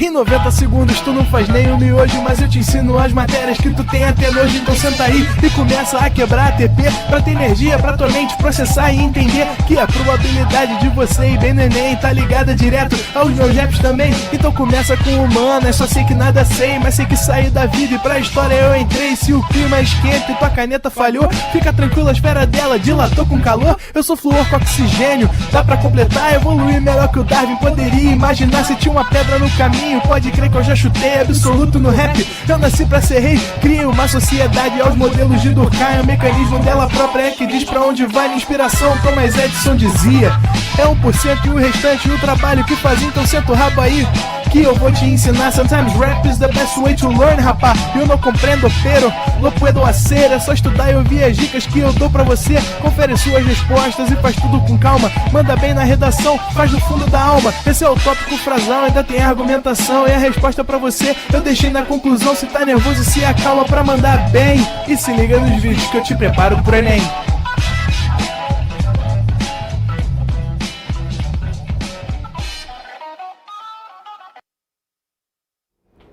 Em 90 segundos tu não faz nem um miojo, mas eu te ensino as matérias que tu tem até nojo. Então senta aí e começa a quebrar ATP pra ter energia pra tua mente processar e entender que a probabilidade de você ir bem no Enem tá ligada direto aos meus raps também. Então começa com humanas, só sei que nada sei, mas sei que saí da vida e pra história eu entrei. Se o clima esquenta e tua caneta falhou, fica tranquilo, a esfera dela dilatou com calor. Eu sou flúor com oxigênio, dá pra completar, evoluir melhor que o Darwin poderia imaginar. Se tinha uma pedra no caminho, pode crer que eu já chutei absoluto no rap. Eu nasci pra ser rei, crio uma sociedade aos modelos de Durkheim. O mecanismo dela própria é que diz pra onde vai minha inspiração. Thomas Edison dizia: é 1% e o restante o trabalho que faz. Então senta o rabo aí que eu vou te ensinar. Sometimes rap is the best way to learn, rapá. Eu não compreendo, pero não puedo hacer. É só estudar e ouvir as dicas que eu dou pra você. Confere suas respostas e faz tudo com calma. Manda bem na redação, faz do fundo da alma. Esse é o tópico frasal, ainda tem argumentação. E a resposta pra você eu deixei na conclusão. Se tá nervoso, se acalma pra mandar bem. E se liga nos vídeos que eu te preparo pro Enem.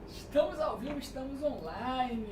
Estamos ao vivo, estamos online.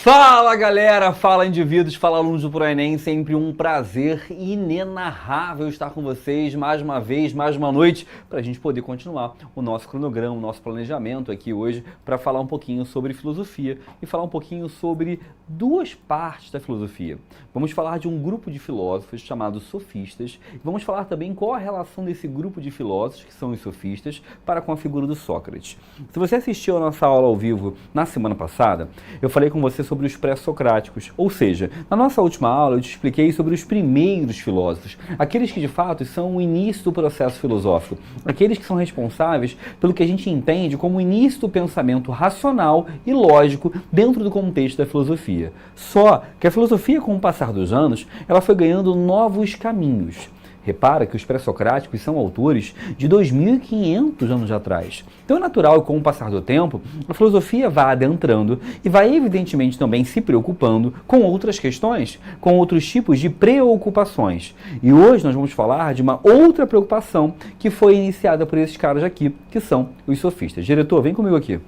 Fala galera, fala indivíduos, fala alunos do ProEnem, sempre um prazer inenarrável estar com vocês mais uma vez, mais uma noite, para a gente poder continuar o nosso cronograma, o nosso planejamento aqui hoje, para falar um pouquinho sobre filosofia e falar um pouquinho sobre duas partes da filosofia. Vamos falar de um grupo de filósofos chamados sofistas e vamos falar também qual a relação desse grupo de filósofos, que são os sofistas, para com a figura do Sócrates. Se você assistiu a nossa aula ao vivo na semana passada, eu falei com você sobre os pré-socráticos, ou seja, na nossa última aula eu te expliquei sobre os primeiros filósofos, aqueles que de fato são o início do processo filosófico, aqueles que são responsáveis pelo que a gente entende como o início do pensamento racional e lógico dentro do contexto da filosofia. Só que a filosofia, com o passar dos anos, ela foi ganhando novos caminhos. Repara que os pré-socráticos são autores de 2.500 anos atrás. Então é natural que com o passar do tempo, a filosofia vá adentrando e vai evidentemente também se preocupando com outras questões, com outros tipos de preocupações. E hoje nós vamos falar de uma outra preocupação que foi iniciada por esses caras aqui, que são os sofistas. Diretor, vem comigo aqui.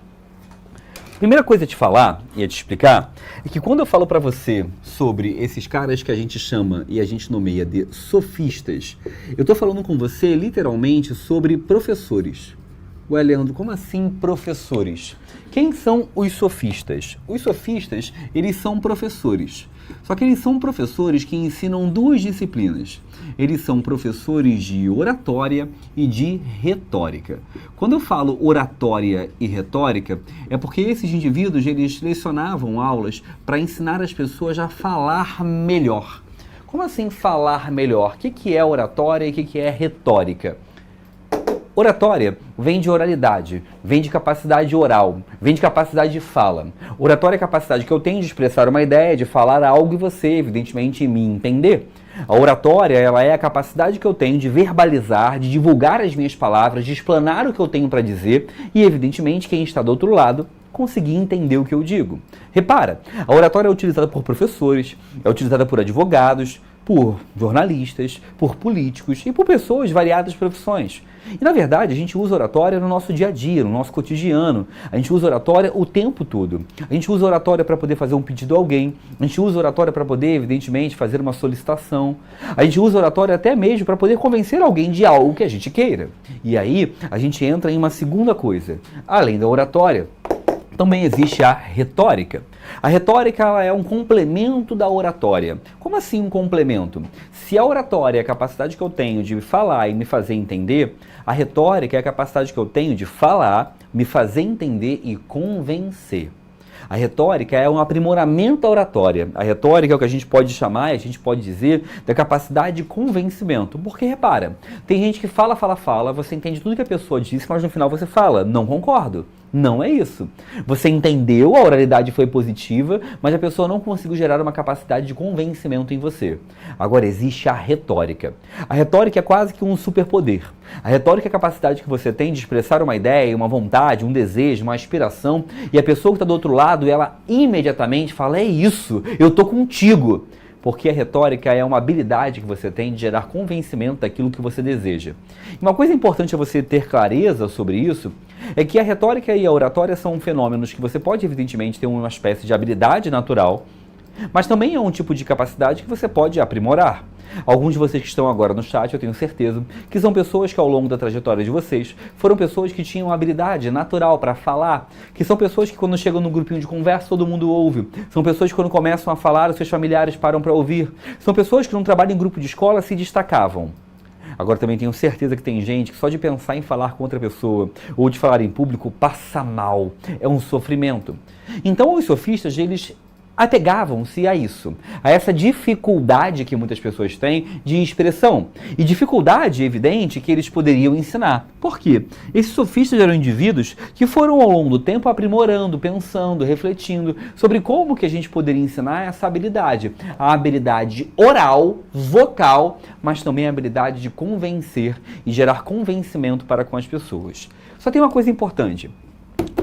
Primeira coisa a te falar e a te explicar é que quando eu falo para você sobre esses caras que a gente chama e a gente nomeia de sofistas, eu estou falando com você literalmente sobre professores. Ué, Leandro, como assim professores? Quem são os sofistas? Os sofistas, eles são professores. Só que eles são professores que ensinam duas disciplinas. Eles são professores de oratória e de retórica. Quando eu falo oratória e retórica, é porque esses indivíduos, eles lecionavam aulas para ensinar as pessoas a falar melhor. Como assim falar melhor? O que é oratória e o que é retórica? Oratória vem de oralidade, vem de capacidade oral, vem de capacidade de fala. Oratória é a capacidade que eu tenho de expressar uma ideia, de falar algo e você, evidentemente, me entender. A oratória, ela é a capacidade que eu tenho de verbalizar, de divulgar as minhas palavras, de explanar o que eu tenho para dizer e, evidentemente, quem está do outro lado conseguir entender o que eu digo. Repara, a oratória é utilizada por professores, é utilizada por advogados, por jornalistas, por políticos e por pessoas de variadas profissões. E, na verdade, a gente usa oratória no nosso dia a dia, no nosso cotidiano. A gente usa oratória o tempo todo. A gente usa oratória para poder fazer um pedido a alguém. A gente usa oratória para poder, evidentemente, fazer uma solicitação. A gente usa oratória até mesmo para poder convencer alguém de algo que a gente queira. E aí, a gente entra em uma segunda coisa. Além da oratória, também existe a retórica. A retórica, ela é um complemento da oratória. Como assim um complemento? Se a oratória é a capacidade que eu tenho de falar e me fazer entender, a retórica é a capacidade que eu tenho de falar, me fazer entender e convencer. A retórica é um aprimoramento da oratória. A retórica é o que a gente pode chamar, a gente pode dizer, da capacidade de convencimento. Porque, repara, tem gente que fala, você entende tudo que a pessoa disse, mas no final você fala, não concordo. Não é isso. Você entendeu, a oralidade foi positiva, mas a pessoa não conseguiu gerar uma capacidade de convencimento em você. Agora, existe a retórica. A retórica é quase que um superpoder. A retórica é a capacidade que você tem de expressar uma ideia, uma vontade, um desejo, uma aspiração, e a pessoa que está do outro lado, ela imediatamente fala, é isso, eu tô contigo. Porque a retórica é uma habilidade que você tem de gerar convencimento daquilo que você deseja. E uma coisa importante é você ter clareza sobre isso, é que a retórica e a oratória são fenômenos que você pode, evidentemente, ter uma espécie de habilidade natural, mas também é um tipo de capacidade que você pode aprimorar. Alguns de vocês que estão agora no chat, eu tenho certeza, que são pessoas que ao longo da trajetória de vocês, foram pessoas que tinham habilidade natural para falar, que são pessoas que quando chegam no grupinho de conversa todo mundo ouve, são pessoas que quando começam a falar os seus familiares param para ouvir, são pessoas que num trabalho em grupo de escola se destacavam. Agora também tenho certeza que tem gente que só de pensar em falar com outra pessoa ou de falar em público passa mal, é um sofrimento. Então os sofistas, eles apegavam-se a isso, a essa dificuldade que muitas pessoas têm de expressão. E dificuldade, evidente, que eles poderiam ensinar. Por quê? Esses sofistas eram indivíduos que foram ao longo do tempo aprimorando, pensando, refletindo sobre como que a gente poderia ensinar essa habilidade. A habilidade oral, vocal, mas também a habilidade de convencer e gerar convencimento para com as pessoas. Só tem uma coisa importante.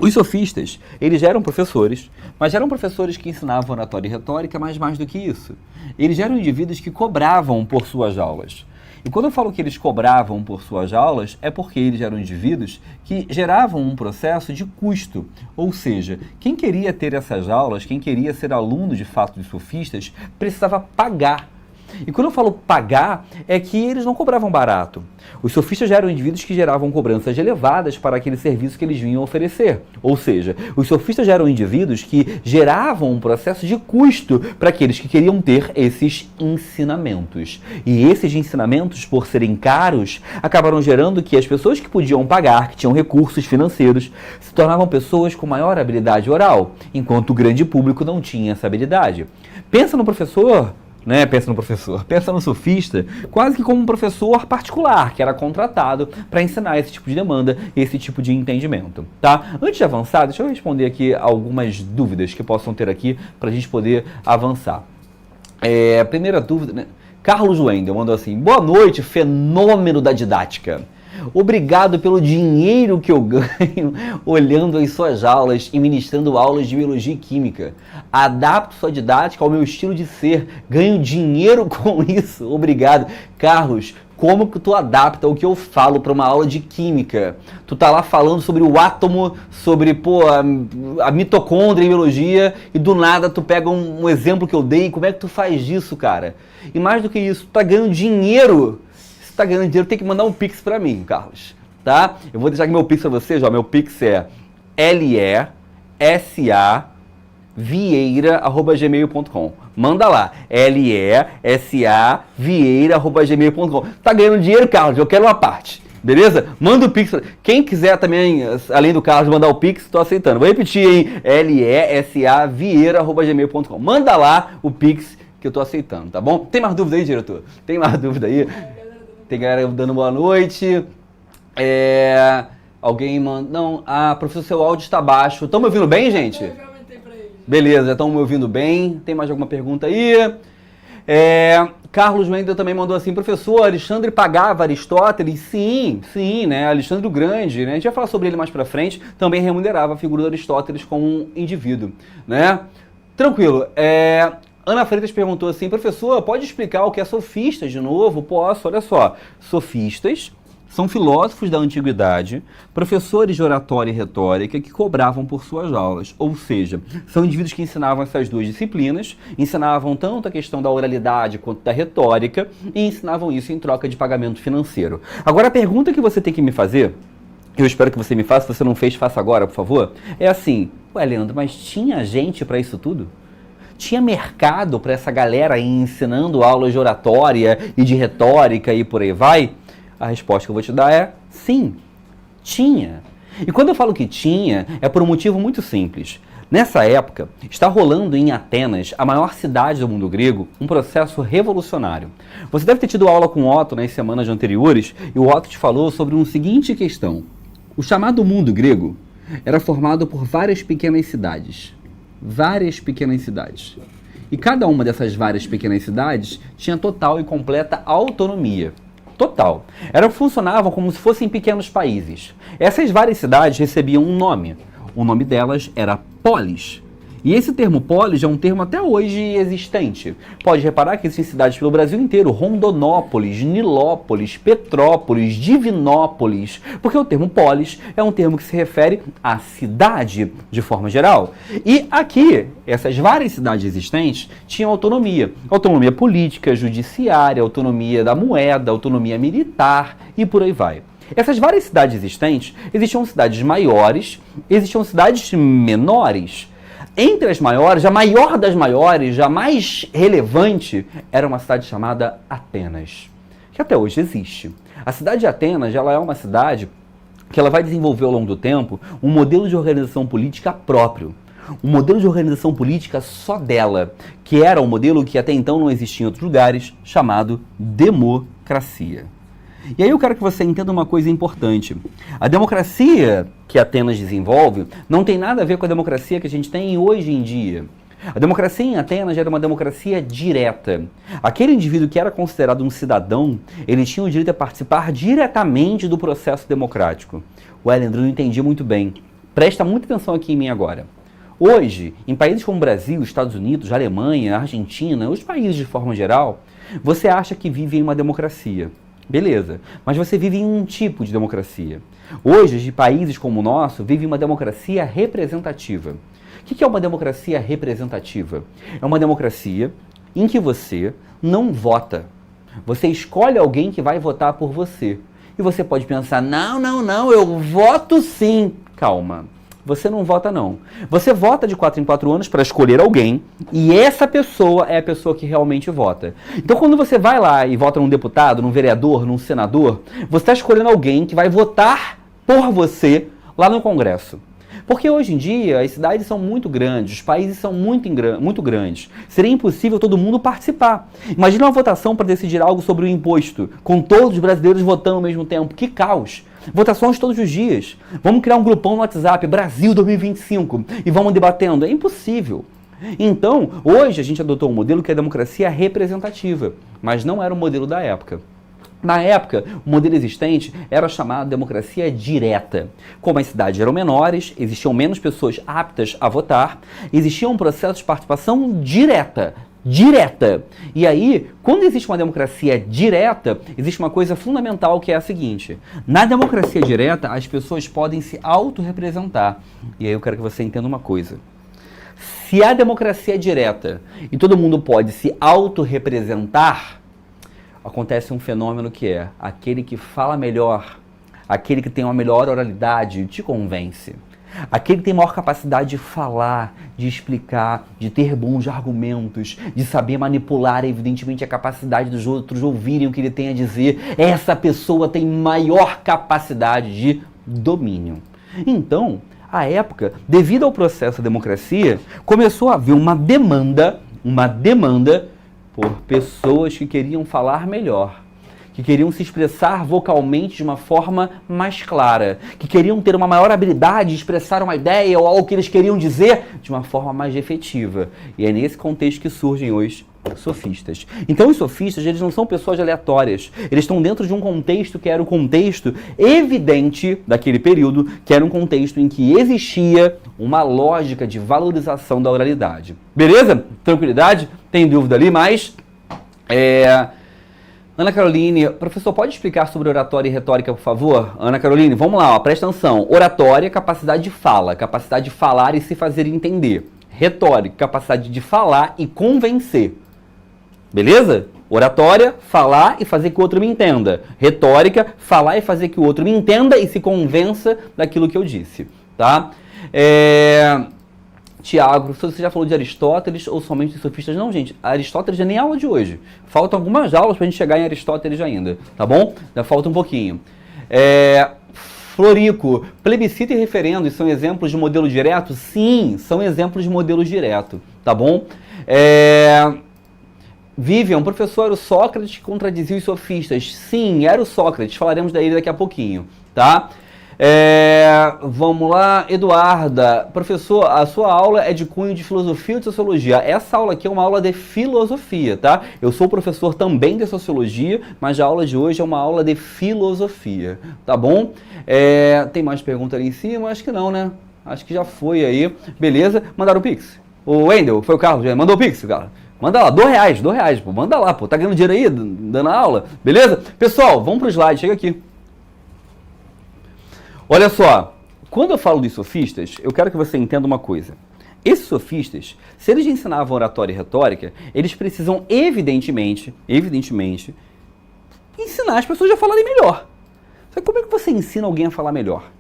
Os sofistas, eles eram professores, mas eram professores que ensinavam oratória e retórica, mas mais do que isso. Eles eram indivíduos que cobravam por suas aulas. E quando eu falo que eles cobravam por suas aulas, é porque eles eram indivíduos que geravam um processo de custo. Ou seja, quem queria ter essas aulas, quem queria ser aluno de fato de sofistas, precisava pagar. E quando eu falo pagar, é que eles não cobravam barato. Os sofistas já eram indivíduos que geravam cobranças elevadas para aquele serviço que eles vinham oferecer. Ou seja, os sofistas já eram indivíduos que geravam um processo de custo para aqueles que queriam ter esses ensinamentos. E esses ensinamentos, por serem caros, acabaram gerando que as pessoas que podiam pagar, que tinham recursos financeiros, se tornavam pessoas com maior habilidade oral, enquanto o grande público não tinha essa habilidade. Pensa no professor... Pensa no sofista quase que como um professor particular que era contratado para ensinar esse tipo de demanda, esse tipo de entendimento, tá? Antes de avançar, deixa eu responder aqui algumas dúvidas que possam ter aqui para a gente poder avançar. A primeira dúvida, né? Carlos Wendel mandou assim, boa noite, fenômeno da didática. Obrigado pelo dinheiro que eu ganho olhando as suas aulas e ministrando aulas de biologia e química. Adapto sua didática ao meu estilo de ser. Ganho dinheiro com isso. Obrigado. Carlos, como que tu adapta o que eu falo para uma aula de química? Tu tá lá falando sobre o átomo, sobre a mitocôndria em biologia e do nada tu pega um exemplo que eu dei. Como é que tu faz isso, cara? E mais do que isso, tu tá ganhando dinheiro. Tá ganhando dinheiro, tem que mandar um Pix pra mim, Carlos, tá? Eu vou deixar aqui meu Pix pra vocês, ó, meu Pix é lesavieira@gmail.com. Manda lá, lesavieira@gmail.com. Tá ganhando dinheiro, Carlos? Eu quero uma parte, beleza? Manda o Pix, quem quiser também, além do Carlos, mandar o Pix, tô aceitando. Vou repetir, hein? lesavieira@gmail.com. Manda lá o Pix que eu tô aceitando, tá bom? Tem mais dúvida aí, diretor? Tem mais dúvida aí? Tem galera dando boa noite. Alguém manda... Não, professor, seu áudio está baixo. Estão me ouvindo bem, gente? Eu já aumentei pra eles. Beleza, estão me ouvindo bem. Tem mais alguma pergunta aí? Carlos Wendel também mandou assim, professor, Alexandre pagava Aristóteles? Sim, né? Alexandre o Grande, né? A gente vai falar sobre ele mais pra frente. Também remunerava a figura de Aristóteles como um indivíduo, né? Tranquilo. Ana Freitas perguntou assim, professor, pode explicar o que é sofistas de novo? Posso, olha só. Sofistas são filósofos da antiguidade, professores de oratória e retórica que cobravam por suas aulas. Ou seja, são indivíduos que ensinavam essas duas disciplinas, ensinavam tanto a questão da oralidade quanto da retórica e ensinavam isso em troca de pagamento financeiro. Agora, a pergunta que você tem que me fazer, eu espero que você me faça, se você não fez, faça agora, por favor, é assim, ué, Leandro, mas tinha gente para isso tudo? Tinha mercado para essa galera aí ensinando aulas de oratória e de retórica e por aí vai? A resposta que eu vou te dar é sim, tinha. E quando eu falo que tinha, é por um motivo muito simples. Nessa época, está rolando em Atenas, a maior cidade do mundo grego, um processo revolucionário. Você deve ter tido aula com o Otto nas semanas anteriores e o Otto te falou sobre uma seguinte questão. O chamado mundo grego era formado por várias pequenas cidades. E cada uma dessas várias pequenas cidades tinha total e completa autonomia. total. Funcionavam como se fossem pequenos países. Essas várias cidades recebiam um nome. O nome delas era polis. E esse termo polis é um termo até hoje existente. Pode reparar que existem cidades pelo Brasil inteiro: Rondonópolis, Nilópolis, Petrópolis, Divinópolis, porque o termo polis é um termo que se refere à cidade de forma geral. E aqui, essas várias cidades existentes tinham autonomia. Autonomia política, judiciária, autonomia da moeda, autonomia militar e por aí vai. Essas várias cidades existentes, existiam cidades maiores, existiam cidades menores. Entre as maiores, a maior das maiores, a mais relevante, era uma cidade chamada Atenas, que até hoje existe. A cidade de Atenas, ela é uma cidade que ela vai desenvolver ao longo do tempo um modelo de organização política próprio. Um modelo de organização política só dela, que era um modelo que até então não existia em outros lugares, chamado democracia. E aí eu quero que você entenda uma coisa importante. A democracia que Atenas desenvolve não tem nada a ver com a democracia que a gente tem hoje em dia. A democracia em Atenas era uma democracia direta. Aquele indivíduo que era considerado um cidadão, ele tinha o direito a participar diretamente do processo democrático. O Ellendro não entendia muito bem. Presta muita atenção aqui em mim agora. Hoje, em países como o Brasil, Estados Unidos, Alemanha, Argentina, os países de forma geral, você acha que vive em uma democracia. Beleza, mas você vive em um tipo de democracia. Hoje, de países como o nosso, vive uma democracia representativa. O que é uma democracia representativa? É uma democracia em que você não vota. Você escolhe alguém que vai votar por você. E você pode pensar, não, eu voto sim. Calma. Você não vota não. Você vota de 4 em 4 anos para escolher alguém e essa pessoa é a pessoa que realmente vota. Então quando você vai lá e vota num deputado, num vereador, num senador, você está escolhendo alguém que vai votar por você lá no Congresso. Porque hoje em dia as cidades são muito grandes, os países são muito grandes. Seria impossível todo mundo participar. Imagina uma votação para decidir algo sobre o imposto, com todos os brasileiros votando ao mesmo tempo. Que caos! Votações todos os dias. Vamos criar um grupão no WhatsApp, Brasil 2025, e vamos debatendo. É impossível. Então, hoje a gente adotou um modelo que é a democracia representativa, mas não era o modelo da época. Na época, o modelo existente era chamado democracia direta. Como as cidades eram menores, existiam menos pessoas aptas a votar, existia um processo de participação direta. E aí, quando existe uma democracia direta, existe uma coisa fundamental que é a seguinte: na democracia direta, as pessoas podem se autorrepresentar. E aí eu quero que você entenda uma coisa. Se a democracia é direta e todo mundo pode se autorrepresentar, acontece um fenômeno que é aquele que fala melhor, aquele que tem uma melhor oralidade, te convence. Aquele que tem maior capacidade de falar, de explicar, de ter bons argumentos, de saber manipular, evidentemente, a capacidade dos outros ouvirem o que ele tem a dizer. Essa pessoa tem maior capacidade de domínio. Então, à época, devido ao processo da democracia, começou a haver uma demanda por pessoas que queriam falar melhor, que queriam se expressar vocalmente de uma forma mais clara, que queriam ter uma maior habilidade de expressar uma ideia ou algo que eles queriam dizer de uma forma mais efetiva. E é nesse contexto que surgem hoje sofistas. Então os sofistas, eles não são pessoas aleatórias, eles estão dentro de um contexto que era o contexto evidente daquele período, que era um contexto em que existia uma lógica de valorização da oralidade. Beleza? Tranquilidade? Tem dúvida ali, mas... Ana Caroline, professor, pode explicar sobre oratória e retórica, por favor? Ana Caroline, vamos lá, ó, presta atenção. Oratória, capacidade de fala, capacidade de falar e se fazer entender. Retórica, capacidade de falar e convencer. Beleza? Oratória, falar e fazer que o outro me entenda. Retórica, falar e fazer que o outro me entenda e se convença daquilo que eu disse, tá? Tiago, você já falou de Aristóteles ou somente de sofistas? Não, gente, Aristóteles já nem aula de hoje. Faltam algumas aulas pra gente chegar em Aristóteles ainda, tá bom? Ainda falta um pouquinho. Florico, plebiscito e referendo são exemplos de modelo direto? Sim, são exemplos de modelo direto, tá bom? Vivian, professor, era o Sócrates que contradizia os sofistas? Sim, era o Sócrates, falaremos dele daqui a pouquinho, tá? Vamos lá, Eduarda. Professor, a sua aula é de cunho de filosofia ou de sociologia? Essa aula aqui é uma aula de filosofia, tá? Eu sou professor também de sociologia, mas a aula de hoje é uma aula de filosofia, tá bom? Tem mais pergunta ali em cima? Acho que não, né? Acho que já foi aí. Beleza? Mandaram o Pix. O Wendel, foi o Carlos, já mandou o Pix, cara. Manda lá, R$2, pô. Manda lá, pô. Tá ganhando dinheiro aí, dando aula. Beleza? Pessoal, vamos pro slide, chega aqui. Olha só, quando eu falo dos sofistas, eu quero que você entenda uma coisa. Esses sofistas, se eles ensinavam oratória e retórica, eles precisam, evidentemente, ensinar as pessoas a falarem melhor. Só que como é que você ensina alguém a falar melhor?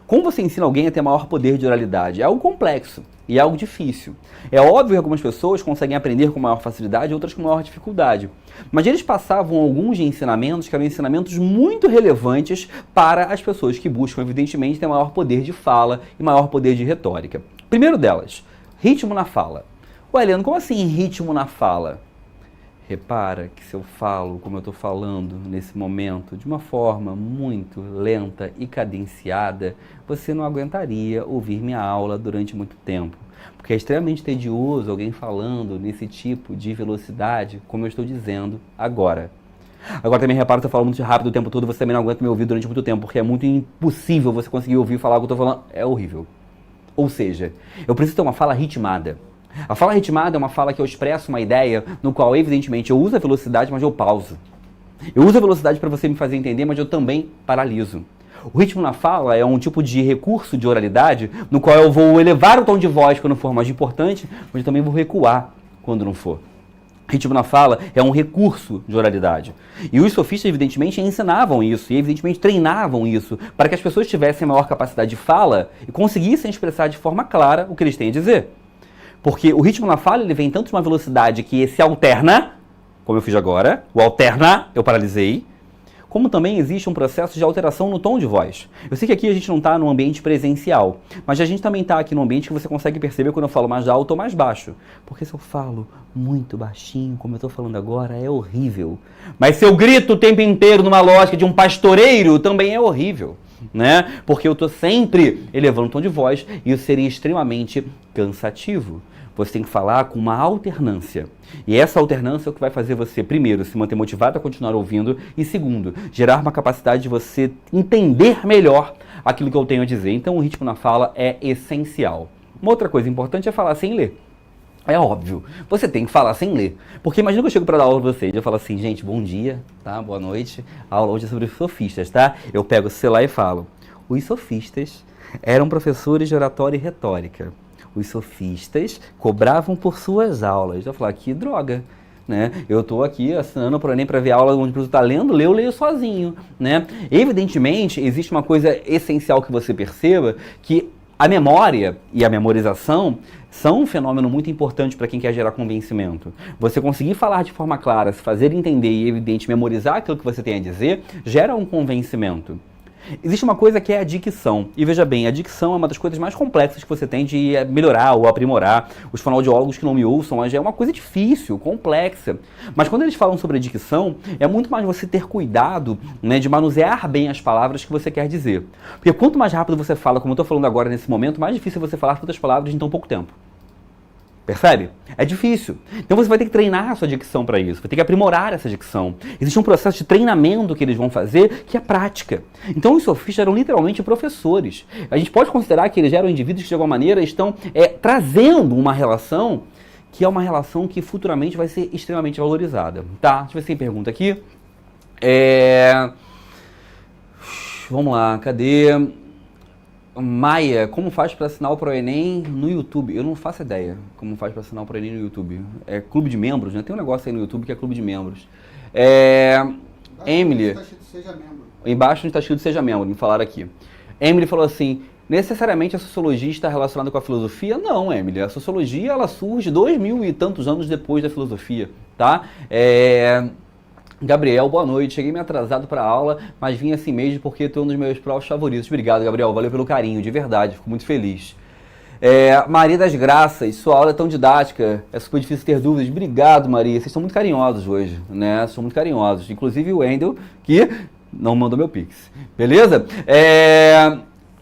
Como você ensina alguém a ter maior poder de oralidade? É algo complexo e é algo difícil. É óbvio que algumas pessoas conseguem aprender com maior facilidade, outras com maior dificuldade. Mas eles passavam alguns ensinamentos que eram ensinamentos muito relevantes para as pessoas que buscam, evidentemente, ter maior poder de fala e maior poder de retórica. Primeiro delas, ritmo na fala. Ué, Leandro, como assim ritmo na fala? Repara que se eu falo como eu estou falando nesse momento, de uma forma muito lenta e cadenciada, você não aguentaria ouvir minha aula durante muito tempo. Porque é extremamente tedioso alguém falando nesse tipo de velocidade, como eu estou dizendo agora. Agora também repara que eu falo muito rápido o tempo todo, você também não aguenta me ouvir durante muito tempo, porque é muito impossível você conseguir ouvir falar o que eu estou falando. É horrível. Ou seja, eu preciso ter uma fala ritmada. A fala ritmada é uma fala que eu expresso uma ideia no qual, evidentemente, eu uso a velocidade, mas eu pauso. Eu uso a velocidade para você me fazer entender, mas eu também paraliso. O ritmo na fala é um tipo de recurso de oralidade no qual eu vou elevar o tom de voz quando for mais importante, mas eu também vou recuar quando não for. Ritmo na fala é um recurso de oralidade. E os sofistas, evidentemente, ensinavam isso e, evidentemente, treinavam isso para que as pessoas tivessem maior capacidade de fala e conseguissem expressar de forma clara o que eles têm a dizer. Porque o ritmo na fala ele vem tanto de uma velocidade que se alterna, como eu fiz agora, o alterna eu paralisei, como também existe um processo de alteração no tom de voz. Eu sei que aqui a gente não está num ambiente presencial, mas a gente também está aqui num ambiente que você consegue perceber quando eu falo mais alto ou mais baixo. Porque se eu falo muito baixinho, como eu estou falando agora, é horrível. Mas se eu grito o tempo inteiro numa lógica de um pastoreiro, também é horrível. Né? Porque eu estou sempre elevando o tom de voz e isso seria extremamente cansativo. Você tem que falar com uma alternância. E essa alternância é o que vai fazer você, primeiro, se manter motivado a continuar ouvindo e, segundo, gerar uma capacidade de você entender melhor aquilo que eu tenho a dizer. Então, o ritmo na fala é essencial. Uma outra coisa importante é falar sem ler. É óbvio, você tem que falar sem ler. Porque imagina que eu chego para dar aula para vocês, eu falo assim, gente, bom dia, tá? Boa noite. A aula hoje é sobre os sofistas, tá? Eu pego o celular e falo, os sofistas eram professores de oratória e retórica. Os sofistas cobravam por suas aulas. Eu falo, que droga, né? Eu estou aqui assinando para o Enem para ver a aula onde você está lendo, eu leio sozinho, né? Evidentemente, existe uma coisa essencial que você perceba, que a memória e a memorização são um fenômeno muito importante para quem quer gerar convencimento. Você conseguir falar de forma clara, se fazer entender e, evidente, memorizar aquilo que você tem a dizer, gera um convencimento. Existe uma coisa que é a dicção. E veja bem, a dicção é uma das coisas mais complexas que você tem de melhorar ou aprimorar. Os fonoaudiólogos que não me ouçam, é uma coisa difícil, complexa. Mas quando eles falam sobre a dicção, é muito mais você ter cuidado, né, de manusear bem as palavras que você quer dizer. Porque quanto mais rápido você fala, como eu estou falando agora nesse momento, mais difícil é você falar tantas palavras em tão pouco tempo. Percebe? É difícil. Então você vai ter que treinar a sua dicção para isso, vai ter que aprimorar essa dicção. Existe um processo de treinamento que eles vão fazer, que é prática. Então os sofistas eram literalmente professores. A gente pode considerar que eles eram indivíduos que de alguma maneira estão trazendo uma relação que é uma relação que futuramente vai ser extremamente valorizada. Tá? Deixa eu ver se tem pergunta aqui. Vamos lá, cadê? Maia, como faz para assinar o ProEnem no YouTube? Eu não faço ideia como faz para assinar o ProEnem no YouTube. É clube de membros, né? Tem um negócio aí no YouTube que é clube de membros. Emily, embaixo onde está escrito seja membro, me falaram aqui. Emily falou assim, necessariamente a sociologia está relacionada com a filosofia? Não, Emily, a sociologia ela surge 2000 e tantos anos depois da filosofia, tá? Gabriel, boa noite. Cheguei meio atrasado para a aula, mas vim assim mesmo porque tu é um dos meus profs favoritos. Obrigado, Gabriel. Valeu pelo carinho, de verdade. Fico muito feliz. Maria das Graças, sua aula é tão didática, é super difícil ter dúvidas. Obrigado, Maria. Vocês são muito carinhosos hoje, né? São muito carinhosos. Inclusive o Wendel, que não mandou meu Pix. Beleza?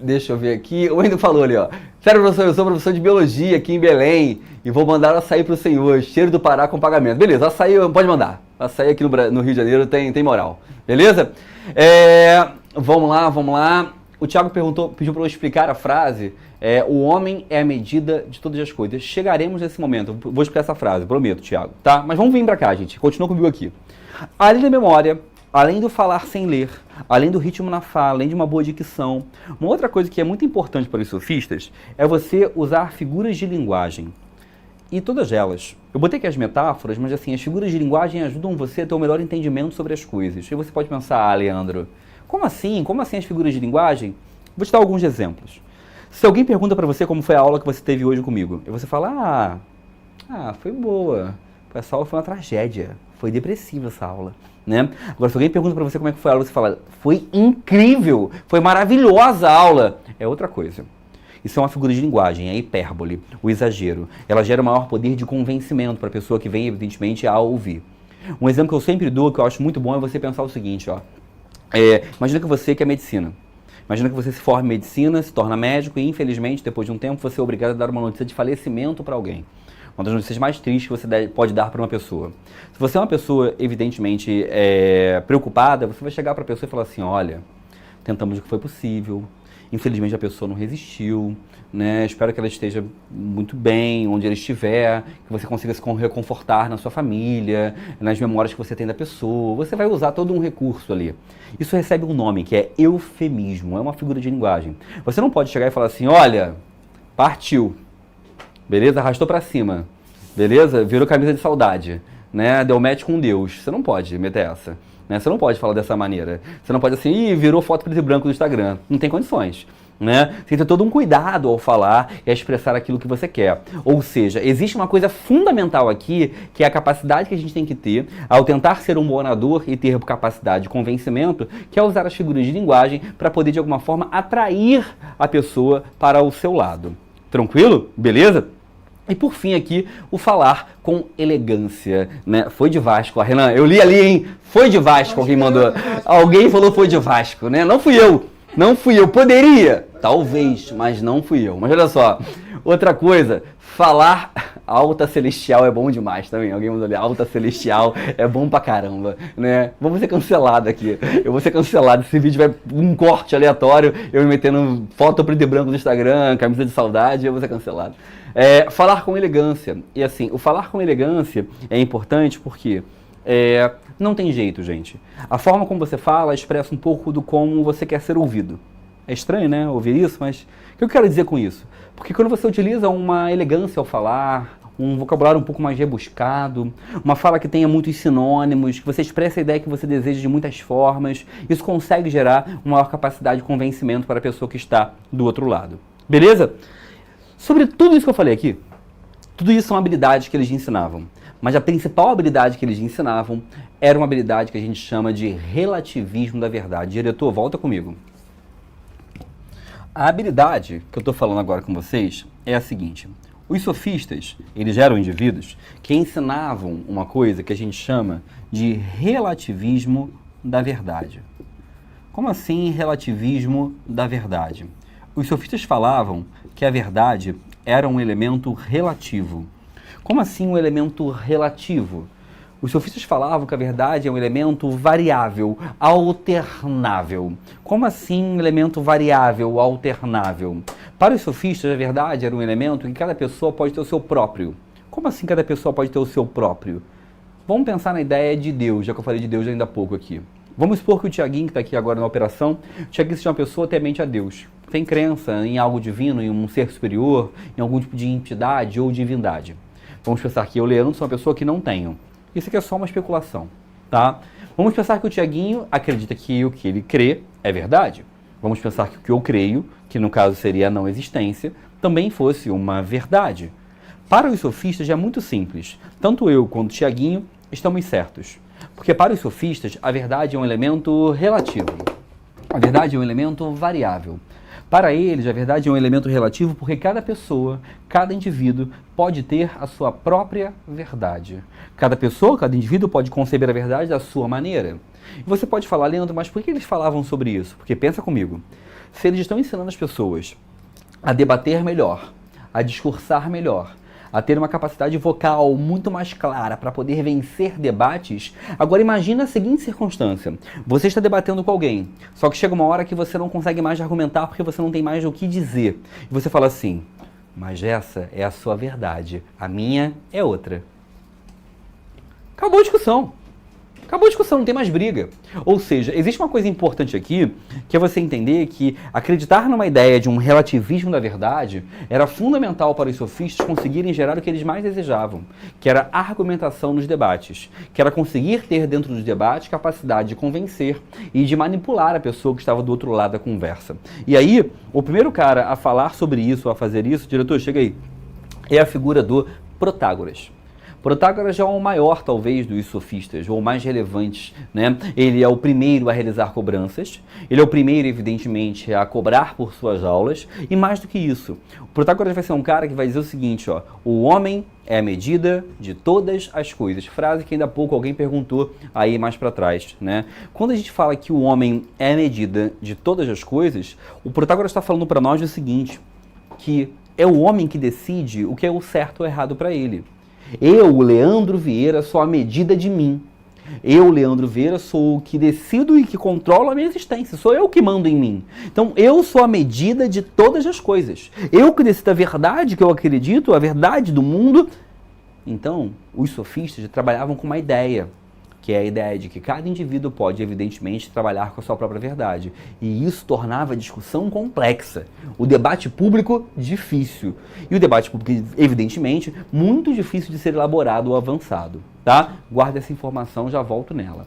Deixa eu ver aqui. O Wendel falou ali, ó. Sério, professor, eu sou professor de biologia aqui em Belém e vou mandar açaí pro senhor. Cheiro do Pará com pagamento. Beleza, açaí pode mandar. Açaí aqui no Rio de Janeiro tem moral. Beleza? Vamos lá. O Thiago pediu para eu explicar a frase. O homem é a medida de todas as coisas. Chegaremos nesse momento. Vou explicar essa frase, prometo, Thiago. Tá? Mas vamos vir pra cá, gente. Continua comigo aqui. Além da memória, além do falar sem ler, além do ritmo na fala, além de uma boa dicção, uma outra coisa que é muito importante para os sofistas é você usar figuras de linguagem. E todas elas. Eu botei aqui as metáforas, mas assim, as figuras de linguagem ajudam você a ter um melhor entendimento sobre as coisas. E você pode pensar, Leandro, como assim? Como assim as figuras de linguagem? Vou te dar alguns exemplos. Se alguém pergunta para você como foi a aula que você teve hoje comigo, e você fala, foi boa. Essa aula foi uma tragédia. Foi depressiva essa aula. Né? Agora, se alguém pergunta para você como é que foi a aula, você fala, foi incrível, foi maravilhosa a aula. É outra coisa. Isso é uma figura de linguagem, é hipérbole, o exagero. Ela gera maior poder de convencimento para a pessoa que vem, evidentemente, a ouvir. Um exemplo que eu sempre dou, que eu acho muito bom, é você pensar o seguinte, ó. Imagina que você quer medicina. Imagina que você se forma em medicina, se torna médico e, infelizmente, depois de um tempo, você é obrigado a dar uma notícia de falecimento para alguém. Uma das notícias mais tristes que você pode dar para uma pessoa. Se você é uma pessoa, evidentemente, preocupada, você vai chegar para a pessoa e falar assim, olha, tentamos o que foi possível, infelizmente a pessoa não resistiu, né? Espero que ela esteja muito bem, onde ela estiver, que você consiga se reconfortar na sua família, nas memórias que você tem da pessoa. Você vai usar todo um recurso ali. Isso recebe um nome, que é eufemismo, é uma figura de linguagem. Você não pode chegar e falar assim, olha, partiu, beleza? Arrastou pra cima, beleza? Virou camisa de saudade, né? Deu match com Deus. Você não pode meter essa. Né? Você não pode falar dessa maneira. Você não pode assim, virou foto preto e branco no Instagram. Não tem condições. Né? Você tem que ter todo um cuidado ao falar e a expressar aquilo que você quer. Ou seja, existe uma coisa fundamental aqui, que é a capacidade que a gente tem que ter ao tentar ser um bom orador e ter capacidade de convencimento, que é usar as figuras de linguagem para poder, de alguma forma, atrair a pessoa para o seu lado. Tranquilo? Beleza? E por fim aqui, o falar com elegância, né? Foi de Vasco, Renan, eu li ali, hein? Foi de Vasco, alguém mandou. Alguém falou foi de Vasco, né? Não fui eu, poderia, talvez, mas não fui eu. Mas olha só, outra coisa, falar alta celestial é bom demais também. Alguém mandou ali, alta celestial é bom pra caramba, né? Vamos ser cancelado aqui. Eu vou ser cancelado. Esse vídeo vai um corte aleatório, eu me metendo foto preto e branco no Instagram, camisa de saudade, eu vou ser cancelado. Falar com elegância. E assim, o falar com elegância é importante porque não tem jeito, gente. A forma como você fala expressa um pouco do como você quer ser ouvido. É estranho, né, ouvir isso, mas o que eu quero dizer com isso? Porque quando você utiliza uma elegância ao falar, um vocabulário um pouco mais rebuscado, uma fala que tenha muitos sinônimos, que você expressa a ideia que você deseja de muitas formas, isso consegue gerar uma maior capacidade de convencimento para a pessoa que está do outro lado. Beleza? Sobre tudo isso que eu falei aqui, tudo isso são habilidades que eles ensinavam. Mas a principal habilidade que eles ensinavam era uma habilidade que a gente chama de relativismo da verdade. Diretor, volta comigo. A habilidade que eu estou falando agora com vocês é a seguinte. Os sofistas, eles eram indivíduos que ensinavam uma coisa que a gente chama de relativismo da verdade. Como assim relativismo da verdade? Os sofistas falavam que a verdade era um elemento relativo. Como assim um elemento relativo? Os sofistas falavam que a verdade é um elemento variável, alternável. Como assim um elemento variável, alternável? Para os sofistas, a verdade era um elemento que cada pessoa pode ter o seu próprio. Como assim cada pessoa pode ter o seu próprio? Vamos pensar na ideia de Deus, já que eu falei de Deus ainda há pouco aqui. Vamos supor que o Tiaguinho, que está aqui agora na operação, o Tiaguinho seja uma pessoa temente a Deus. Tem crença em algo divino, em um ser superior, em algum tipo de entidade ou divindade. Vamos pensar que eu, Leandro, sou uma pessoa que não tenho. Isso aqui é só uma especulação, tá? Vamos pensar que o Tiaguinho acredita que o que ele crê é verdade. Vamos pensar que o que eu creio, que no caso seria a não existência, também fosse uma verdade. Para os sofistas é muito simples. Tanto eu quanto o Tiaguinho estamos certos. Porque para os sofistas, a verdade é um elemento relativo. A verdade é um elemento variável. Para eles, a verdade é um elemento relativo porque cada pessoa, cada indivíduo pode ter a sua própria verdade. Cada pessoa, cada indivíduo pode conceber a verdade da sua maneira. E você pode falar, Leandro, mas por que eles falavam sobre isso? Porque pensa comigo, se eles estão ensinando as pessoas a debater melhor, a discursar melhor, a ter uma capacidade vocal muito mais clara para poder vencer debates. Agora imagina a seguinte circunstância, você está debatendo com alguém, só que chega uma hora que você não consegue mais argumentar porque você não tem mais o que dizer. E você fala assim, mas essa é a sua verdade, a minha é outra. Acabou a discussão. Acabou a discussão, não tem mais briga. Ou seja, existe uma coisa importante aqui, que é você entender que acreditar numa ideia de um relativismo da verdade era fundamental para os sofistas conseguirem gerar o que eles mais desejavam, que era a argumentação nos debates, que era conseguir ter dentro dos debates capacidade de convencer e de manipular a pessoa que estava do outro lado da conversa. E aí, o primeiro cara a falar sobre isso, a fazer isso, diretor, chega aí, é a figura do Protágoras. Protágoras é o maior, talvez, dos sofistas, ou o mais relevante, né? Ele é o primeiro a realizar cobranças, ele é o primeiro, evidentemente, a cobrar por suas aulas, e mais do que isso, o Protágoras vai ser um cara que vai dizer o seguinte, ó, o homem é a medida de todas as coisas. Frase que ainda há pouco alguém perguntou aí mais para trás, né? Quando a gente fala que o homem é a medida de todas as coisas, o Protágoras está falando para nós o seguinte, que é o homem que decide o que é o certo ou errado para ele. Eu, Leandro Vieira, sou a medida de mim. Eu, Leandro Vieira, sou o que decido e que controlo a minha existência. Sou eu que mando em mim. Então, eu sou a medida de todas as coisas. Eu que decido a verdade que eu acredito, a verdade do mundo. Então, os sofistas trabalhavam com uma ideia, que é a ideia de que cada indivíduo pode, evidentemente, trabalhar com a sua própria verdade. E isso tornava a discussão complexa. O debate público, difícil. E o debate público, evidentemente, muito difícil de ser elaborado ou avançado. Tá? Guarda essa informação, já volto nela.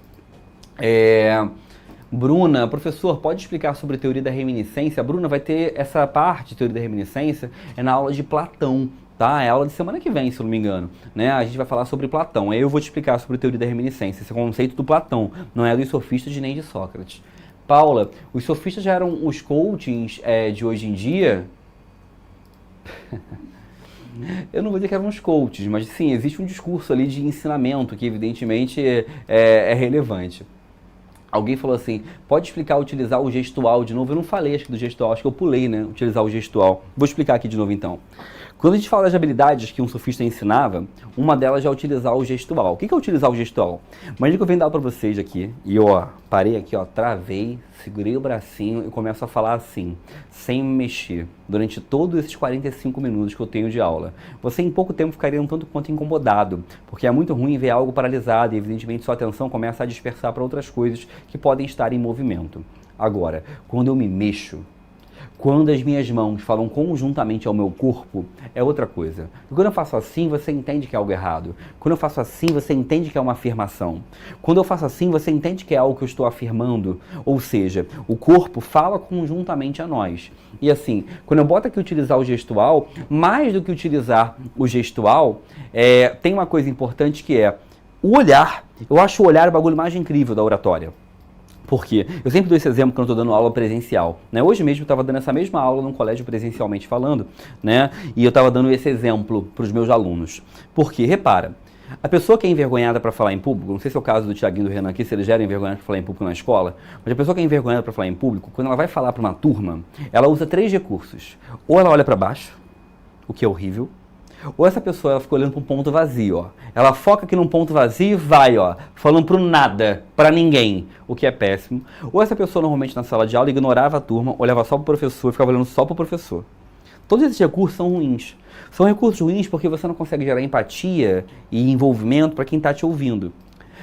Bruna, professor, pode explicar sobre a teoria da reminiscência? Bruna, vai ter essa parte de teoria da reminiscência, é na aula de Platão. Tá? É aula de semana que vem, se eu não me engano. Né? A gente vai falar sobre Platão. Aí eu vou te explicar sobre a teoria da reminiscência. Esse é o conceito do Platão, não é dos sofistas nem de Sócrates. Paula, os sofistas já eram os coachings de hoje em dia? Eu não vou dizer que eram os coaches, mas sim, existe um discurso ali de ensinamento que evidentemente é relevante. Alguém falou assim, pode explicar utilizar o gestual de novo? Eu não falei acho que do gestual, acho que eu pulei, né? Utilizar o gestual. Vou explicar aqui de novo então. Quando a gente fala das habilidades que um sofista ensinava, uma delas é utilizar o gestual. O que é utilizar o gestual? Imagina que eu venho dar para vocês aqui, e eu parei aqui, travei, segurei o bracinho e começo a falar assim, sem me mexer, durante todos esses 45 minutos que eu tenho de aula. Você em pouco tempo ficaria um tanto quanto incomodado, porque é muito ruim ver algo paralisado e evidentemente sua atenção começa a dispersar para outras coisas que podem estar em movimento. Agora, quando eu me mexo, quando as minhas mãos falam conjuntamente ao meu corpo, é outra coisa. Quando eu faço assim, você entende que é algo errado. Quando eu faço assim, você entende que é uma afirmação. Quando eu faço assim, você entende que é algo que eu estou afirmando. Ou seja, o corpo fala conjuntamente a nós. E assim, quando eu boto aqui utilizar o gestual, mais do que utilizar o gestual, tem uma coisa importante que é o olhar. Eu acho o olhar o bagulho mais incrível da oratória. Por quê? Eu sempre dou esse exemplo quando eu estou dando aula presencial. Né? Hoje mesmo eu estava dando essa mesma aula num colégio presencialmente falando, né? E eu estava dando esse exemplo para os meus alunos. Porque, repara, a pessoa que é envergonhada para falar em público, não sei se é o caso do Thiaguinho e do Renan aqui, se eles eram envergonhados para falar em público na escola, mas a pessoa que é envergonhada para falar em público, quando ela vai falar para uma turma, ela usa 3 recursos. Ou ela olha para baixo, o que é horrível, ou essa pessoa ela fica olhando para um ponto vazio, Ela foca aqui num ponto vazio e vai, falando pro nada, para ninguém, o que é péssimo. Ou essa pessoa normalmente na sala de aula ignorava a turma, olhava só pro professor, ficava olhando só pro professor. Todos esses recursos são ruins. São recursos ruins porque você não consegue gerar empatia e envolvimento para quem está te ouvindo.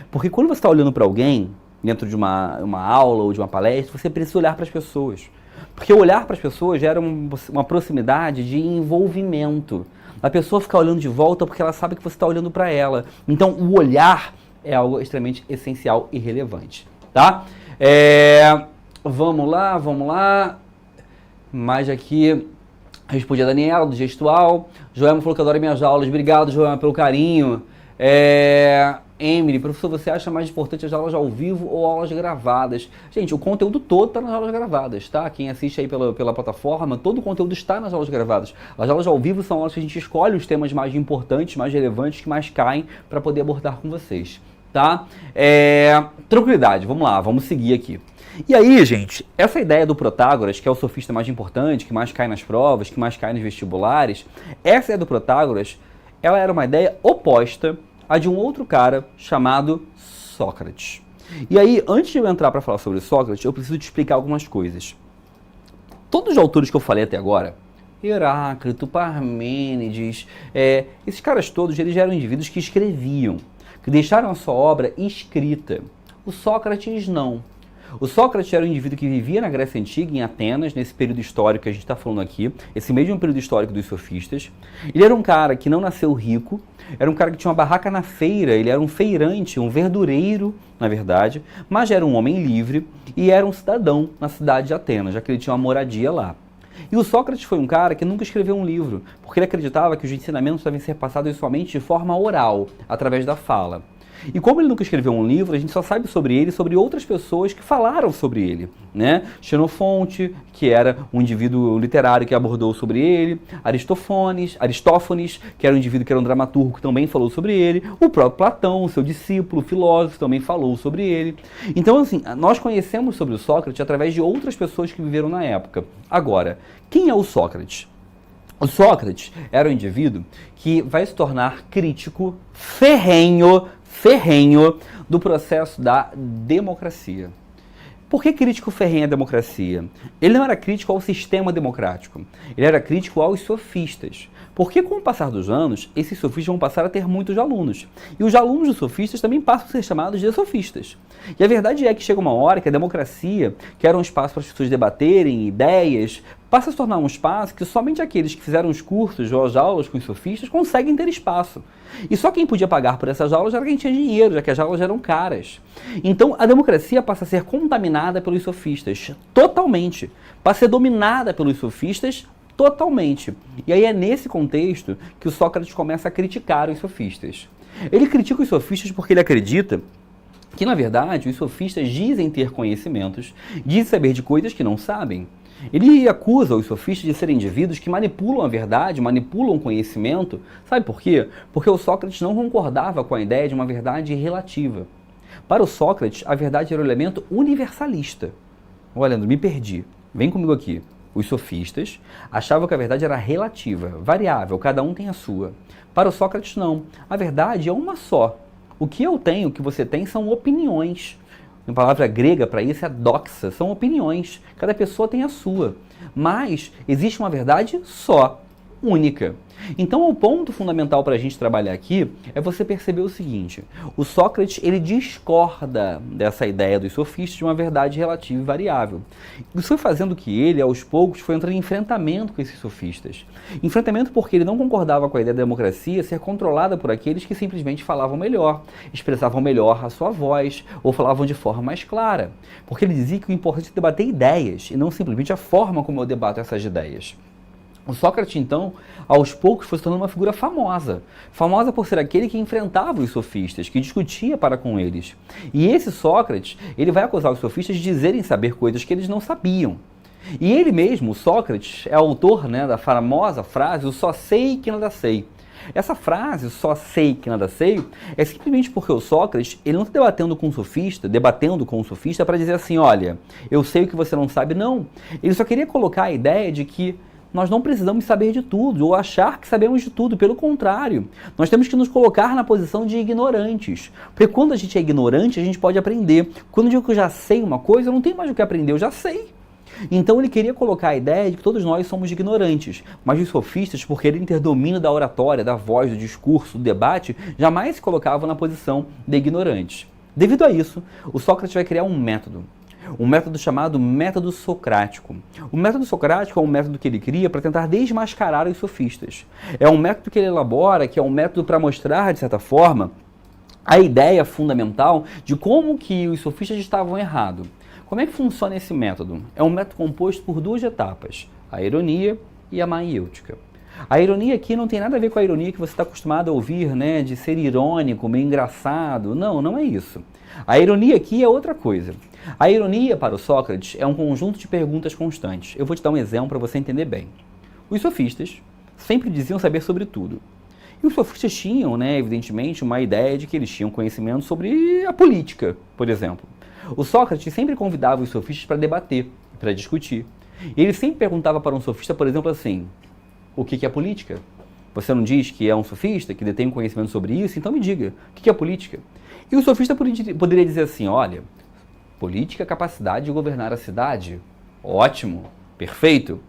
Porque quando você está olhando para alguém, dentro de uma aula ou de uma palestra, você precisa olhar para as pessoas. Porque olhar para as pessoas gera uma proximidade de envolvimento. A pessoa fica olhando de volta porque ela sabe que você está olhando para ela. Então, o olhar é algo extremamente essencial e relevante, tá? Vamos lá. Mais aqui, respondi a Daniela, do gestual. Joelma falou que adora minhas aulas. Obrigado, Joelma, pelo carinho. Emily, professor, você acha mais importante as aulas ao vivo ou aulas gravadas? Gente, o conteúdo todo está nas aulas gravadas, tá? Quem assiste aí pela plataforma, todo o conteúdo está nas aulas gravadas. As aulas ao vivo são aulas que a gente escolhe os temas mais importantes, mais relevantes, que mais caem para poder abordar com vocês, tá? Tranquilidade, vamos lá, vamos seguir aqui. E aí, gente, essa ideia do Protágoras, que é o sofista mais importante, que mais cai nas provas, que mais cai nos vestibulares, essa ideia do Protágoras, ela era uma ideia oposta a de um outro cara chamado Sócrates. E aí, antes de eu entrar para falar sobre Sócrates, eu preciso te explicar algumas coisas. Todos os autores que eu falei até agora, Heráclito, Parmênides, esses caras todos, eles eram indivíduos que escreviam, que deixaram a sua obra escrita. O Sócrates não. O Sócrates era um indivíduo que vivia na Grécia Antiga, em Atenas, nesse período histórico que a gente está falando aqui, esse mesmo período histórico dos sofistas. Ele era um cara que não nasceu rico, era um cara que tinha uma barraca na feira, ele era um feirante, um verdureiro, na verdade, mas era um homem livre e era um cidadão na cidade de Atenas, já que ele tinha uma moradia lá. E o Sócrates foi um cara que nunca escreveu um livro, porque ele acreditava que os ensinamentos devem ser passados somente de forma oral, através da fala. E como ele nunca escreveu um livro, a gente só sabe sobre ele, sobre outras pessoas que falaram sobre ele, né? Xenofonte, que era um indivíduo literário que abordou sobre ele, Aristófanes, que era um indivíduo que era um dramaturgo que também falou sobre ele, o próprio Platão, seu discípulo, filósofo, também falou sobre ele. Então, assim, nós conhecemos sobre o Sócrates através de outras pessoas que viveram na época. Agora, quem é o Sócrates? O Sócrates era um indivíduo que vai se tornar crítico ferrenho do processo da democracia. Por que crítico ferrenho à democracia? Ele não era crítico ao sistema democrático, ele era crítico aos sofistas. Porque com o passar dos anos, esses sofistas vão passar a ter muitos alunos. E os alunos dos sofistas também passam a ser chamados de sofistas. E a verdade é que chega uma hora que a democracia, que era um espaço para as pessoas debaterem ideias, passa a se tornar um espaço que somente aqueles que fizeram os cursos ou as aulas com os sofistas conseguem ter espaço. E só quem podia pagar por essas aulas era quem tinha dinheiro, já que as aulas eram caras. Então a democracia passa a ser contaminada pelos sofistas, totalmente. Passa a ser dominada pelos sofistas, totalmente. E aí é nesse contexto que o Sócrates começa a criticar os sofistas. Ele critica os sofistas porque ele acredita que, na verdade, os sofistas dizem ter conhecimentos, dizem saber de coisas que não sabem. Ele acusa os sofistas de serem indivíduos que manipulam a verdade, manipulam o conhecimento. Sabe por quê? Porque o Sócrates não concordava com a ideia de uma verdade relativa. Para o Sócrates, a verdade era um elemento universalista. Olha, Leandro, me perdi. Vem comigo aqui. Os sofistas achavam que a verdade era relativa, variável, cada um tem a sua. Para o Sócrates, não. A verdade é uma só. O que eu tenho, o que você tem, são opiniões. A palavra grega para isso é doxa, são opiniões. Cada pessoa tem a sua. Mas existe uma verdade só, única. Então, o ponto fundamental para a gente trabalhar aqui é você perceber o seguinte: o Sócrates, ele discorda dessa ideia dos sofistas de uma verdade relativa e variável. Isso foi fazendo que ele, aos poucos, foi entrando em enfrentamento com esses sofistas. Enfrentamento porque ele não concordava com a ideia da democracia ser controlada por aqueles que simplesmente falavam melhor, expressavam melhor a sua voz, ou falavam de forma mais clara. Porque ele dizia que o importante é debater ideias, e não simplesmente a forma como eu debato essas ideias. O Sócrates, então, aos poucos foi se tornando uma figura famosa. Famosa por ser aquele que enfrentava os sofistas, que discutia para com eles. E esse Sócrates, ele vai acusar os sofistas de dizerem saber coisas que eles não sabiam. E ele mesmo, o Sócrates, é autor, da famosa frase, o só sei que nada sei. Essa frase, só sei que nada sei, é simplesmente porque o Sócrates, ele não está debatendo com o sofista para dizer assim, olha, eu sei o que você não sabe, não. Ele só queria colocar a ideia de que nós não precisamos saber de tudo ou achar que sabemos de tudo. Pelo contrário, nós temos que nos colocar na posição de ignorantes. Porque quando a gente é ignorante, a gente pode aprender. Quando eu digo que eu já sei uma coisa, eu não tenho mais o que aprender, eu já sei. Então ele queria colocar a ideia de que todos nós somos ignorantes. Mas os sofistas, por quererem ter domínio da oratória, da voz, do discurso, do debate, jamais se colocavam na posição de ignorantes. Devido a isso, o Sócrates vai criar um método chamado método socrático. O método socrático é um método que ele cria para tentar desmascarar os sofistas. É um método que ele elabora, que é um método para mostrar, de certa forma, a ideia fundamental de como que os sofistas estavam errados. Como é que funciona esse método? É um método composto por duas etapas, a ironia e a maiêutica. A ironia aqui não tem nada a ver com a ironia que você está acostumado a ouvir, né, de ser irônico, meio engraçado. Não, não é isso. A ironia aqui é outra coisa. A ironia, para o Sócrates, é um conjunto de perguntas constantes. Eu vou te dar um exemplo para você entender bem. Os sofistas sempre diziam saber sobre tudo. E os sofistas tinham, né, evidentemente, uma ideia de que eles tinham conhecimento sobre a política, por exemplo. O Sócrates sempre convidava os sofistas para debater, para discutir. E ele sempre perguntava para um sofista, por exemplo, assim: o que é política? Você não diz que é um sofista, que detém conhecimento sobre isso? Então me diga, o que é política? E o sofista poderia dizer assim: olha, política é a capacidade de governar a cidade. Ótimo, perfeito.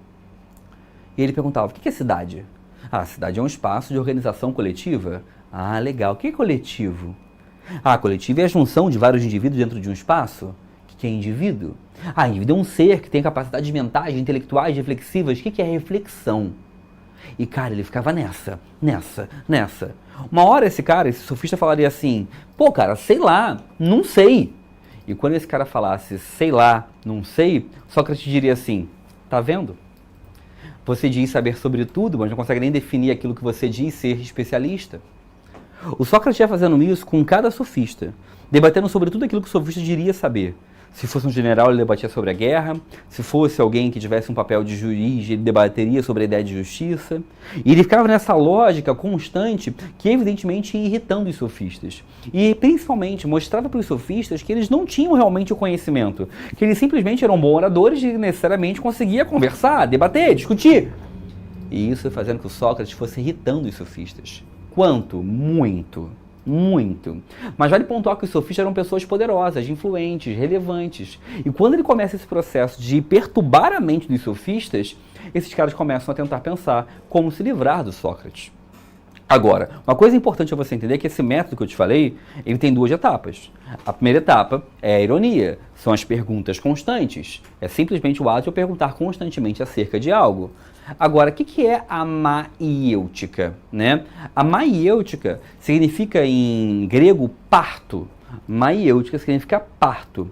E ele perguntava: o que é cidade? Ah, a cidade é um espaço de organização coletiva. Ah, legal. O que é coletivo? Ah, coletivo é a junção de vários indivíduos dentro de um espaço. O que é indivíduo? Ah, indivíduo é um ser que tem capacidades mentais, intelectuais, reflexivas. O que é reflexão? E, cara, ele ficava nessa. Uma hora esse sofista falaria assim: pô, cara, sei lá, não sei. E quando esse cara falasse sei lá, não sei, Sócrates diria assim: tá vendo? Você diz saber sobre tudo, mas não consegue nem definir aquilo que você diz ser especialista. O Sócrates ia fazendo isso com cada sofista, debatendo sobre tudo aquilo que o sofista diria saber. Se fosse um general, ele debatia sobre a guerra. Se fosse alguém que tivesse um papel de juiz, ele debateria sobre a ideia de justiça. E ele ficava nessa lógica constante que, evidentemente, ia irritando os sofistas. E, principalmente, mostrava para os sofistas que eles não tinham realmente o conhecimento. Que eles simplesmente eram bons oradores e necessariamente conseguiam conversar, debater, discutir. E isso fazendo que o Sócrates fosse irritando os sofistas. Quanto? Muito. Mas vale pontuar que os sofistas eram pessoas poderosas, influentes, relevantes. E quando ele começa esse processo de perturbar a mente dos sofistas, esses caras começam a tentar pensar como se livrar do Sócrates. Agora, uma coisa importante a você entender é que esse método que eu te falei, ele tem duas etapas. A primeira etapa é a ironia, são as perguntas constantes. É simplesmente o ato de eu perguntar constantemente acerca de algo. Agora, o que é a maiêutica, né? A maiêutica significa em grego parto. Maiêutica significa parto.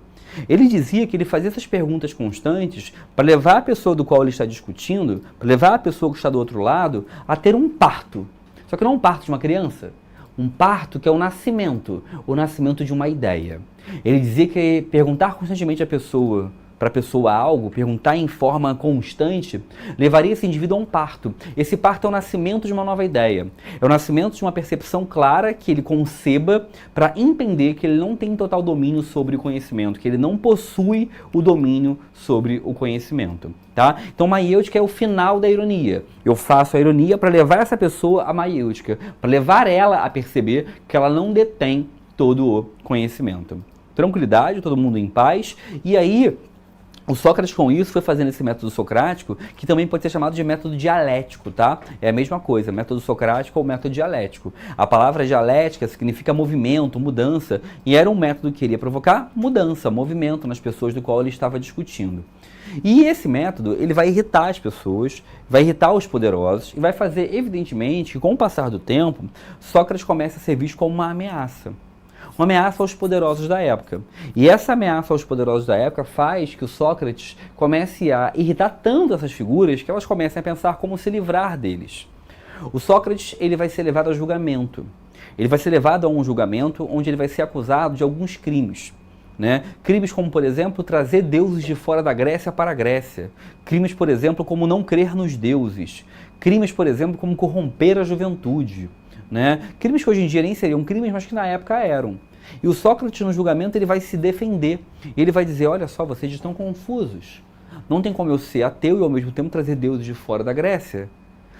Ele dizia que ele fazia essas perguntas constantes para levar a pessoa do qual ele está discutindo, para levar a pessoa que está do outro lado a ter um parto. Só que não um parto de uma criança, um parto que é o nascimento de uma ideia. Ele dizia que perguntar constantemente para a pessoa algo, perguntar em forma constante, levaria esse indivíduo a um parto. Esse parto é o nascimento de uma nova ideia. É o nascimento de uma percepção clara que ele conceba para entender que ele não tem total domínio sobre o conhecimento, que ele não possui o domínio sobre o conhecimento. Tá? Então, maiêutica é o final da ironia. Eu faço a ironia para levar essa pessoa à maiêutica, para levar ela a perceber que ela não detém todo o conhecimento. Tranquilidade, todo mundo em paz. E aí, o Sócrates com isso foi fazendo esse método socrático, que também pode ser chamado de método dialético, tá? É a mesma coisa, método socrático ou método dialético. A palavra dialética significa movimento, mudança, e era um método que iria provocar mudança, movimento nas pessoas do qual ele estava discutindo. E esse método, ele vai irritar as pessoas, vai irritar os poderosos, e vai fazer, evidentemente, que com o passar do tempo, Sócrates começa a ser visto como uma ameaça. Uma ameaça aos poderosos da época. E essa ameaça aos poderosos da época faz que o Sócrates comece a irritar tanto essas figuras que elas comecem a pensar como se livrar deles. O Sócrates, ele vai ser levado a julgamento. Ele vai ser levado a um julgamento onde ele vai ser acusado de alguns crimes. Né? Crimes como, por exemplo, trazer deuses de fora da Grécia para a Grécia. Crimes, por exemplo, como não crer nos deuses. Crimes, por exemplo, como corromper a juventude. Né? Crimes que hoje em dia nem seriam crimes, mas que na época eram. E o Sócrates, no julgamento, ele vai se defender. Ele vai dizer: olha só, vocês estão confusos. Não tem como eu ser ateu e ao mesmo tempo trazer deuses de fora da Grécia.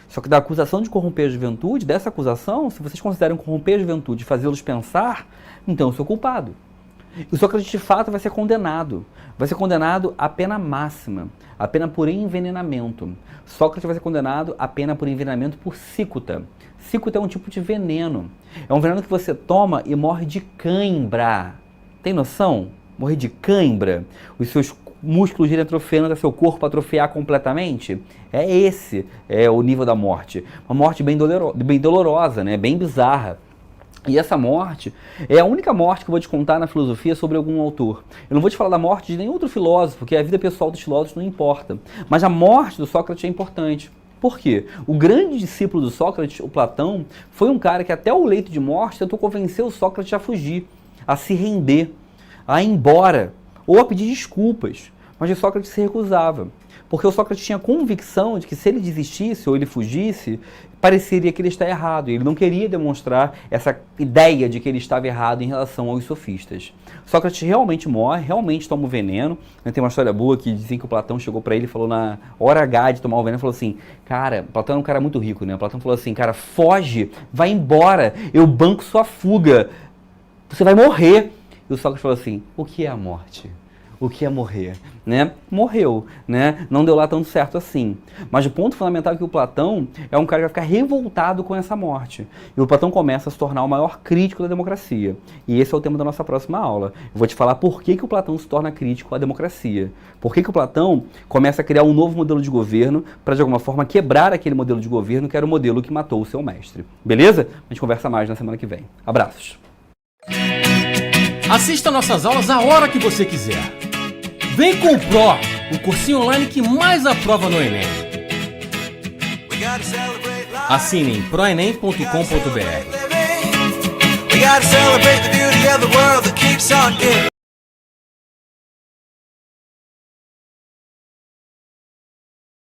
Só que da acusação de corromper a juventude, dessa acusação, se vocês consideram corromper a juventude e fazê-los pensar, então eu sou culpado. E o Sócrates, de fato, vai ser condenado. Vai ser condenado à pena máxima, a pena por envenenamento. Sócrates vai ser condenado à pena por envenenamento por cicuta. Cicuta é um tipo de veneno. É um veneno que você toma e morre de cãibra. Tem noção? Morrer de cãibra. Os seus músculos irem atrofiando até seu corpo atrofiar completamente. Esse é o nível da morte. Uma morte bem dolorosa, né? Bem bizarra. E essa morte é a única morte que eu vou te contar na filosofia sobre algum autor. Eu não vou te falar da morte de nenhum outro filósofo, porque a vida pessoal dos filósofos não importa. Mas a morte do Sócrates é importante. Por quê? O grande discípulo do Sócrates, o Platão, foi um cara que até o leito de morte tentou convencer o Sócrates a fugir, a se render, a ir embora, ou a pedir desculpas. Mas o Sócrates se recusava, porque o Sócrates tinha convicção de que se ele desistisse ou ele fugisse, pareceria que ele está errado, e ele não queria demonstrar essa ideia de que ele estava errado em relação aos sofistas. Sócrates realmente morre, realmente toma o veneno. Tem uma história boa que dizem que o Platão chegou para ele e falou na hora H de tomar o veneno, falou assim, cara, Platão era um cara muito rico, né? Platão falou assim, cara, foge, vai embora, eu banco sua fuga, você vai morrer. E o Sócrates falou assim, o que é a morte? O que é morrer? Né? Morreu, né? Não deu lá tanto certo assim. Mas o ponto fundamental é que o Platão é um cara que vai ficar revoltado com essa morte. E o Platão começa a se tornar o maior crítico da democracia. E esse é o tema da nossa próxima aula. Eu vou te falar por que o Platão se torna crítico à democracia. Por que o Platão começa a criar um novo modelo de governo para, de alguma forma, quebrar aquele modelo de governo que era o modelo que matou o seu mestre. Beleza? A gente conversa mais na semana que vem. Abraços! Assista nossas aulas a hora que você quiser. Vem com o Pro, o cursinho online que mais aprova no Enem. Assine em proenem.com.br.